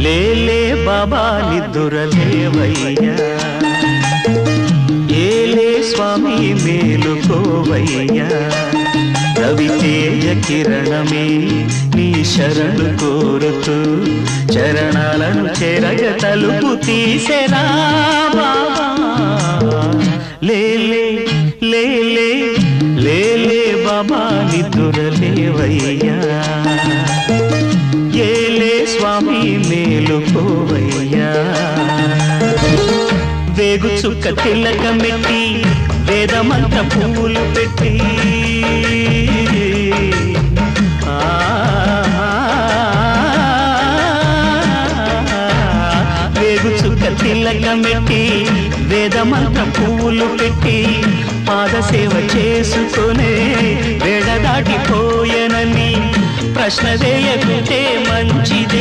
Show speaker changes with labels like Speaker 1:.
Speaker 1: లేలే బాబా నిద్దురలేవయ్యా, ఏలే స్వామి మేలుకోవయ్యా, రవితేజ కిరణమే నీ శరణు కోరుతూ చరణాలను చెరగ తలుపు తీసెరా బాబా. లేలే లేలే లేలే బాబా నిద్దురలేవయ్యా, ఏలే స్వామి మేలుకోవయ్యా. వేగు చుక్క తిలకమెట్టి వేదమంత్ర పువ్వులు పెట్టి వేగు చుక్క తిలకమెట్టి వేదమంత్ర పువ్వులు పెట్టి పాదసేవ చేసుకునే వేడ దాటిపోయెనని ప్రశ్న వేయకుంటే మంచిదే.